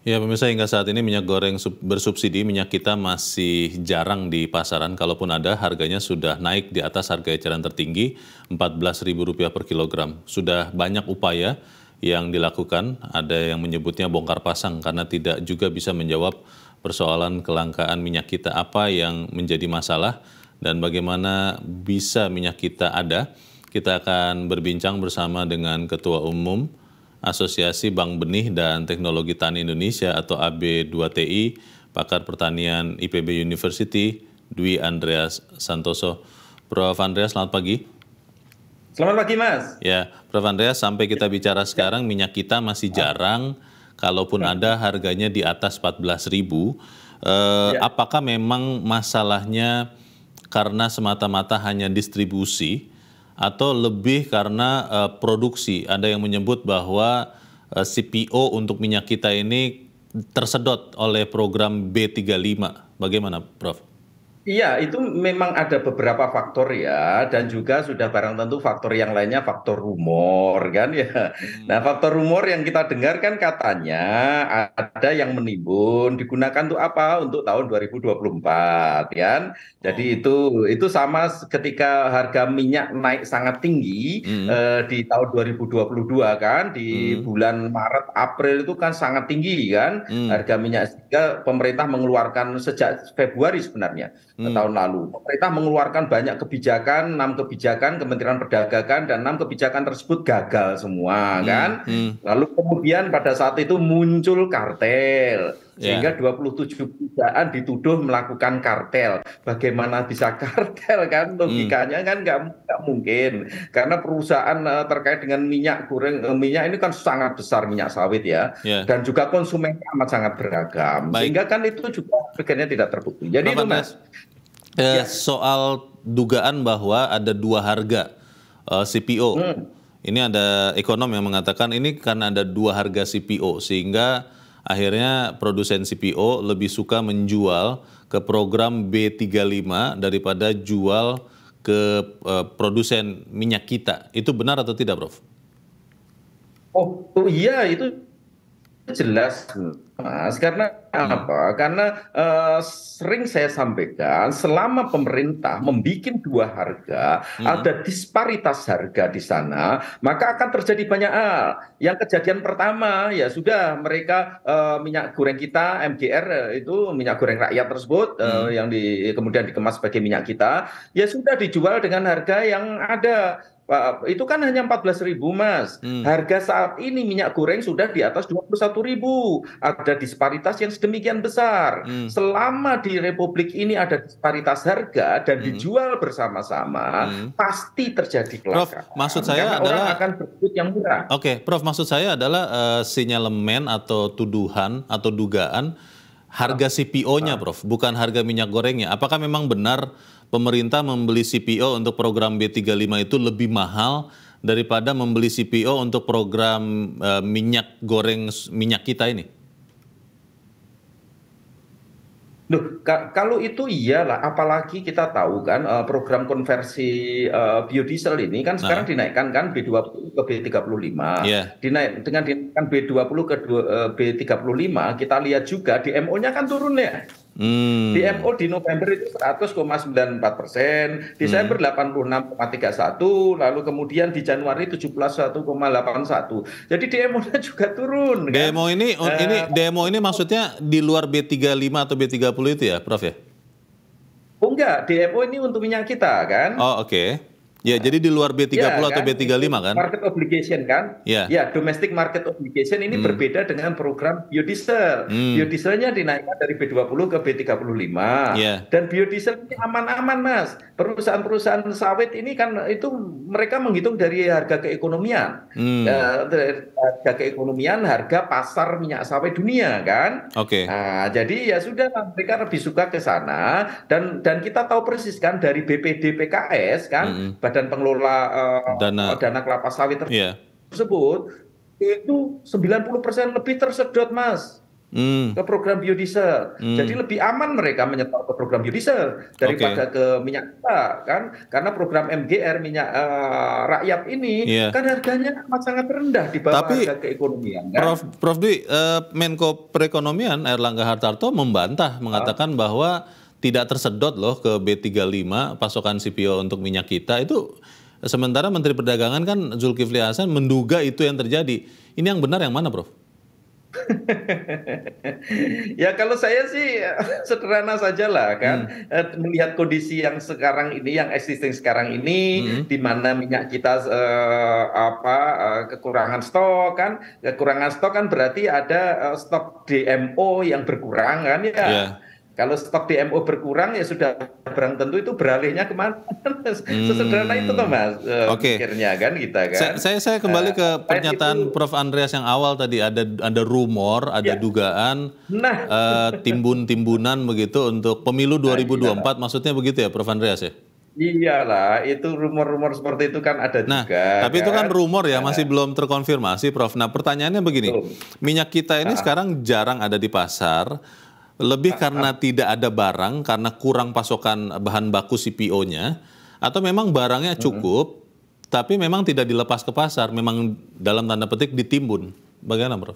Ya, pemirsa, hingga saat ini minyak goreng bersubsidi minyak kita masih jarang di pasaran. Kalaupun ada, harganya sudah naik di atas harga eceran tertinggi Rp14.000 per kilogram. Sudah banyak upaya yang dilakukan, ada yang menyebutnya bongkar pasang karena tidak juga bisa menjawab persoalan kelangkaan minyak kita. Apa yang menjadi masalah dan bagaimana bisa minyak kita ada? Kita akan berbincang bersama dengan Ketua Umum Asosiasi Bank Benih dan Teknologi Tani Indonesia atau AB2TI, pakar pertanian IPB University, Dwi Andreas Santoso. Prof. Andreas, selamat pagi. Selamat pagi, Mas. Ya, Prof. Andreas, sampai kita bicara sekarang minyak kita masih jarang, kalaupun ada harganya di atas 14.000. Apakah memang masalahnya karena semata-mata hanya distribusi, atau lebih karena produksi? Ada yang menyebut bahwa CPO untuk minyak kita ini tersedot oleh program B35. Bagaimana, Prof? Iya, itu memang ada beberapa faktor ya, dan juga sudah barang tentu faktor yang lainnya faktor rumor kan ya. Nah, faktor rumor yang kita dengar kan katanya ada yang menimbun digunakan untuk apa? Untuk tahun 2024 kan. Jadi itu sama ketika harga minyak naik sangat tinggi di tahun 2022 kan, di bulan Maret April itu kan sangat tinggi kan harga minyak, sehingga pemerintah mengeluarkan sejak Februari sebenarnya tahun lalu. Pemerintah mengeluarkan banyak kebijakan, 6 kebijakan Kementerian Perdagangan, dan 6 kebijakan tersebut gagal semua kan. Lalu kemudian pada saat itu muncul kartel, sehingga 27 perusahaan dituduh melakukan kartel. Bagaimana bisa kartel kan? Logikanya kan nggak mungkin. Karena perusahaan terkait dengan minyak goreng, minyak ini kan sangat besar, minyak sawit ya. Dan juga konsumennya amat sangat beragam. Sehingga kan itu juga harganya tidak terbukti. Jadi itu, Mas. Soal dugaan bahwa ada dua harga CPO. Ini ada ekonom yang mengatakan ini karena ada dua harga CPO, sehingga akhirnya produsen CPO lebih suka menjual ke program B35 daripada jual ke produsen minyak kita. Itu benar atau tidak, Prof? Oh iya, itu jelas, Mas. Karena apa? Karena sering saya sampaikan, selama pemerintah membuat dua harga, ada disparitas harga di sana, maka akan terjadi banyak hal. Yang kejadian pertama, ya sudah, mereka minyak goreng kita, MGR, itu minyak goreng rakyat tersebut, yang kemudian dikemas sebagai minyak kita, ya sudah dijual dengan harga yang ada. Itu kan hanya 14.000, Mas. Harga saat ini minyak goreng sudah di atas 21.000. Ada disparitas yang sedemikian besar. Selama di Republik ini ada disparitas harga dan dijual bersama-sama, pasti terjadi kelangkaan. Prof, maksud saya karena adalah orang akan berebut yang murah. Oke, Prof, maksud saya adalah sinyalemen atau tuduhan atau dugaan harga CPO-nya, Prof, bukan harga minyak gorengnya. Apakah memang benar pemerintah membeli CPO untuk program B35 itu lebih mahal daripada membeli CPO untuk program minyak goreng minyak kita ini? Loh, kalau itu iyalah, apalagi kita tahu kan program konversi biodiesel ini kan sekarang dinaikkan kan B20 ke B35. Dengan dinaikkan B20 ke B35, kita lihat juga DMO-nya kan turun ya. DMO di November itu 100,94%, Desember 86,31, lalu kemudian di Januari 71,81. Jadi DMO-nya juga turun. DMO ini maksudnya di luar B35 atau B30 itu ya, Prof ya? Oh enggak, DMO ini untuk minyak kita kan. Oh oke. Ya, jadi di luar B30 atau B35 kan? Market obligation kan? Ya, domestic market obligation ini berbeda dengan program biodiesel. Biodieselnya dinaikkan dari B20 ke B35. Dan biodiesel ini aman-aman, Mas. Perusahaan-perusahaan sawit ini kan itu mereka menghitung dari harga keekonomian. Harga keekonomian, harga pasar minyak sawit dunia kan? Nah, jadi ya sudah, mereka lebih suka ke sana, dan kita tahu persis kan dari BPD PKS kan, Badan Pengelola Dana Kelapa Sawit tersebut, itu 90% lebih tersedot, Mas. ke program biodiesel. Jadi lebih aman mereka menyetor ke program biodiesel daripada ke minyak kita kan, karena program MGR minyak rakyat ini kan harganya amat sangat rendah di bawah harga keekonomian kan. Prof Dwi, Menko Perekonomian Airlangga Hartarto membantah, mengatakan bahwa tidak tersedot loh ke B35 pasokan CPO untuk minyak kita itu, sementara Menteri Perdagangan kan Zulkifli Hasan menduga itu yang terjadi. Ini yang benar yang mana, Prof? Ya kalau saya sih sederhana saja lah kan, melihat kondisi yang sekarang ini, yang existing sekarang ini, di mana minyak kita kekurangan stok kan berarti ada stok DMO yang berkurang kan ya. Kalau stok DMO berkurang ya sudah barang tentu itu beralihnya kemana? Sesederhana itu toh Mas, pikirnya kan kita kan. Saya kembali ke pernyataan Prof Andreas yang awal tadi, ada rumor, ada dugaan timbun-timbunan begitu untuk pemilu 2024, maksudnya begitu ya Prof Andreas ya? Iyalah, itu rumor-rumor seperti itu kan ada juga. Tapi itu kan rumor ya, masih belum terkonfirmasi Prof. Nah pertanyaannya begini, minyak kita ini sekarang jarang ada di pasar, lebih karena tidak ada barang, karena kurang pasokan bahan baku CPO-nya, atau memang barangnya cukup, tapi memang tidak dilepas ke pasar, memang dalam tanda petik ditimbun. Bagaimana, Prof?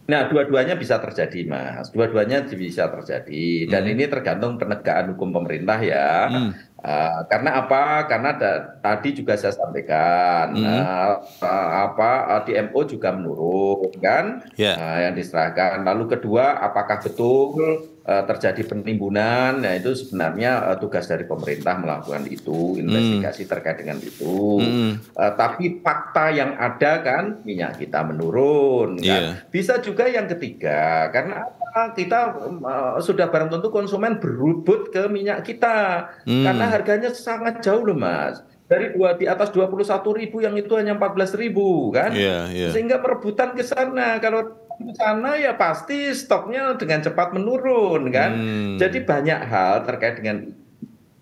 Nah, dua-duanya bisa terjadi, Mas. Dua-duanya bisa terjadi. Dan ini tergantung penegakan hukum pemerintah ya. Karena apa? Karena tadi juga saya sampaikan, DMO juga menurun kan, yang diserahkan. Lalu kedua, apakah betul terjadi penimbunan? Nah itu sebenarnya tugas dari pemerintah melakukan itu, investigasi terkait dengan itu. Tapi fakta yang ada kan, minyak kita menurun. Kan? Bisa juga yang ketiga, karena kita sudah barang tentu konsumen berebut ke minyak kita, karena harganya sangat jauh loh Mas, dari di atas 21.000 yang itu hanya 14.000 kan, sehingga perebutan ke sana, kalau ke sana ya pasti stoknya dengan cepat menurun kan. Jadi banyak hal terkait dengan,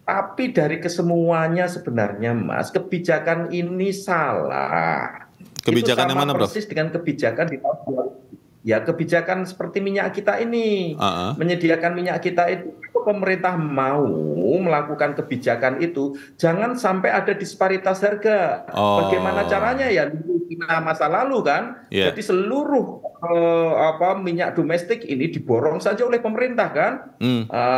tapi dari kesemuanya sebenarnya Mas, kebijakan ini salah. Kebijakan yang mana, Prof? Persis dengan kebijakan di tahun 2000. Ya kebijakan seperti minyak kita ini, menyediakan minyak kita itu, pemerintah mau melakukan kebijakan itu, jangan sampai ada disparitas harga. Bagaimana caranya ya? Masa lalu kan, jadi seluruh minyak domestik ini diborong saja oleh pemerintah kan,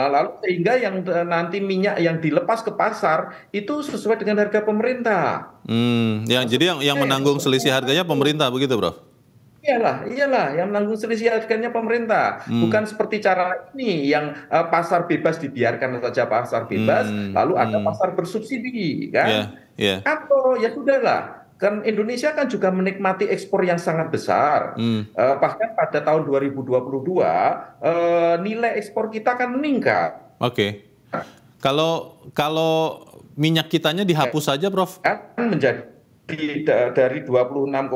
lalu sehingga yang nanti minyak yang dilepas ke pasar itu sesuai dengan harga pemerintah. Jadi yang menanggung selisih harganya pemerintah begitu, Prof? Iyalah, yang menanggung selisih harganya pemerintah. Bukan seperti cara ini yang pasar bebas dibiarkan saja pasar bebas, lalu ada pasar bersubsidi, kan? Atau ya sudahlah, kan Indonesia kan juga menikmati ekspor yang sangat besar. Bahkan pada tahun 2022 nilai ekspor kita akan meningkat. Kalau minyak kitanya dihapus saja, Prof? Kan menjadi dari 26,75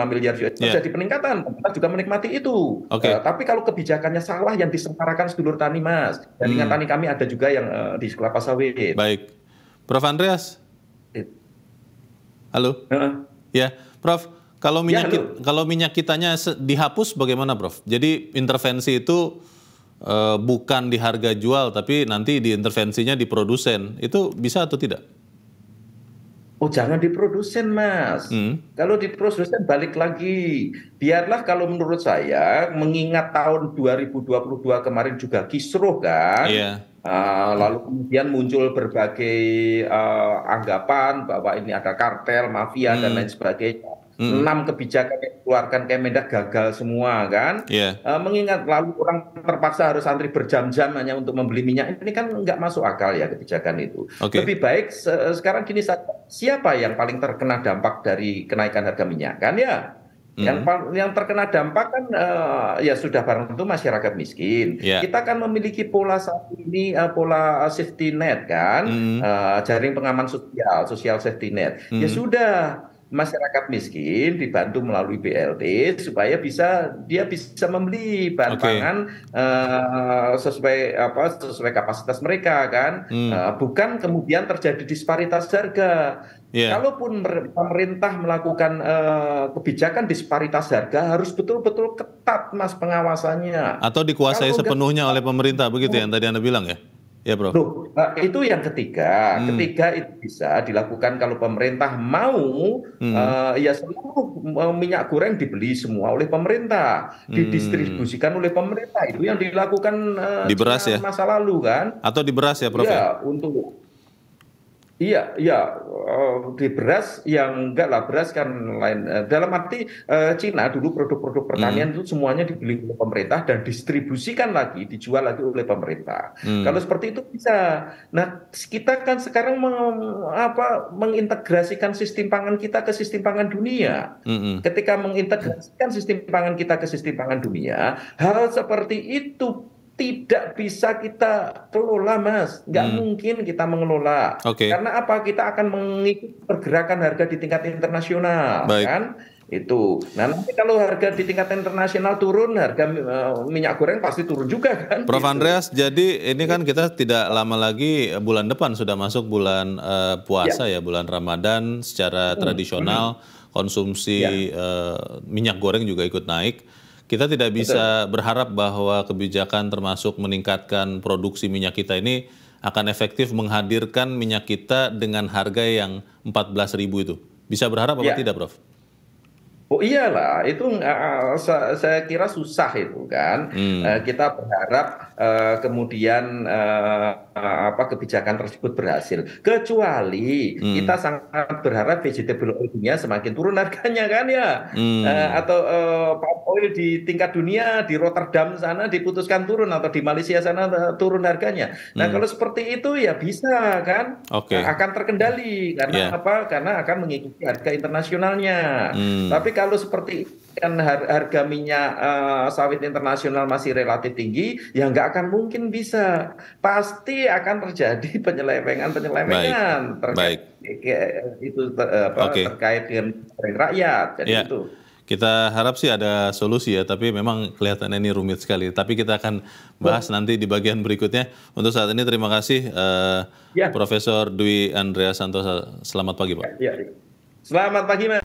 miliar US terjadi peningkatan, kita juga menikmati itu. Tapi kalau kebijakannya salah yang diselenggarakan sedulur tani Mas, jaringan tani kami ada juga yang di kelapa sawit. Baik, Prof Andreas. Halo. Ya, Prof. Kalau minyak kitanya dihapus bagaimana, Prof? Jadi intervensi itu bukan di harga jual, tapi nanti diintervensinya di produsen. Itu bisa atau tidak? Oh jangan di produsen Mas, kalau di produsen balik lagi, biarlah kalau menurut saya, mengingat tahun 2022 kemarin juga kisruh kan, lalu kemudian muncul berbagai anggapan bahwa ini ada kartel, mafia dan lain sebagainya. 6 kebijakan yang dikeluarkan Kemendak gagal semua kan. Mengingat lalu orang terpaksa harus antri berjam-jam hanya untuk membeli minyak, ini kan nggak masuk akal ya kebijakan itu. Lebih baik sekarang gini, siapa yang paling terkena dampak dari kenaikan harga minyak kan ya? Yang terkena dampak kan ya sudah barang tentu masyarakat miskin. Kita kan memiliki pola saat ini, pola safety net kan, jaring pengaman social safety net. Ya sudah, masyarakat miskin dibantu melalui BLT supaya dia bisa membeli bahan pangan sesuai kapasitas mereka kan, bukan kemudian terjadi disparitas harga. Iya. Kalaupun pemerintah melakukan kebijakan disparitas harga, harus betul-betul ketat, Mas, pengawasannya. Atau dikuasai Kalau enggak, sepenuhnya oleh pemerintah, begitu yang tadi Anda bilang ya? Ya, Prof. loh, itu yang ketiga. Hmm. Ketiga itu bisa dilakukan kalau pemerintah mau, Hmm. ya seluruh minyak goreng dibeli semua oleh pemerintah, Hmm. didistribusikan oleh pemerintah. Itu yang dilakukan Di beras Cina ya? masa lalu kan? Atau di beras ya, Prof ya? Iya, untuk iya, iya, di beras yang enggak lah, beras kan lain. Dalam arti Cina dulu produk-produk pertanian Hmm. itu semuanya dibeli oleh pemerintah dan distribusikan lagi, dijual lagi oleh pemerintah. Kalau Hmm. seperti itu bisa. Nah, kita kan sekarang mengintegrasikan sistem pangan kita ke sistem pangan dunia. Hmm. Ketika mengintegrasikan sistem pangan kita ke sistem pangan dunia, hal seperti itu tidak bisa kita kelola, Mas. Nggak Hmm. mungkin kita mengelola. Oke, Karena apa? Kita akan mengikuti pergerakan harga di tingkat internasional, baik. kan? Itu. Nah, nanti kalau harga di tingkat internasional turun, harga minyak goreng pasti turun juga, kan? Prof Gitu. Andreas, jadi ini kan kita tidak lama lagi, bulan depan sudah masuk bulan Ya. puasa ya, bulan Ramadan. Secara tradisional Ya, konsumsi minyak goreng juga ikut naik. Kita tidak betul. bisa berharap bahwa kebijakan termasuk meningkatkan produksi minyak kita ini akan efektif menghadirkan minyak kita dengan harga yang 14.000 itu. Bisa berharap apa Ya. tidak, Prof? Oh iyalah, itu saya kira susah itu kan. Hmm. Kita berharap kemudian kebijakan tersebut berhasil. Kecuali kita Hmm. sangat berharap vegetable oil-nya semakin turun harganya kan ya. Hmm. Atau palm oil di tingkat dunia di Rotterdam sana diputuskan turun atau di Malaysia sana turun harganya. Nah Hmm. kalau seperti itu ya bisa kan. Oke. Akan terkendali karena Ya. apa? Karena akan mengikuti harga internasionalnya. Hmm. Tapi kalau seperti itu kan harga minyak sawit internasional masih relatif tinggi, ya nggak akan mungkin bisa. Pasti akan terjadi Baik. penyelewengan terkait Baik. Oke. terkait dengan rakyat. Jadi Ya. itu. Kita harap sih ada solusi ya, tapi memang kelihatannya ini rumit sekali. Tapi kita akan bahas nanti di bagian berikutnya. Untuk saat ini terima kasih Ya, Profesor Dwi Andreas Santosa. Selamat pagi, Pak. ya. Selamat pagi, Mas.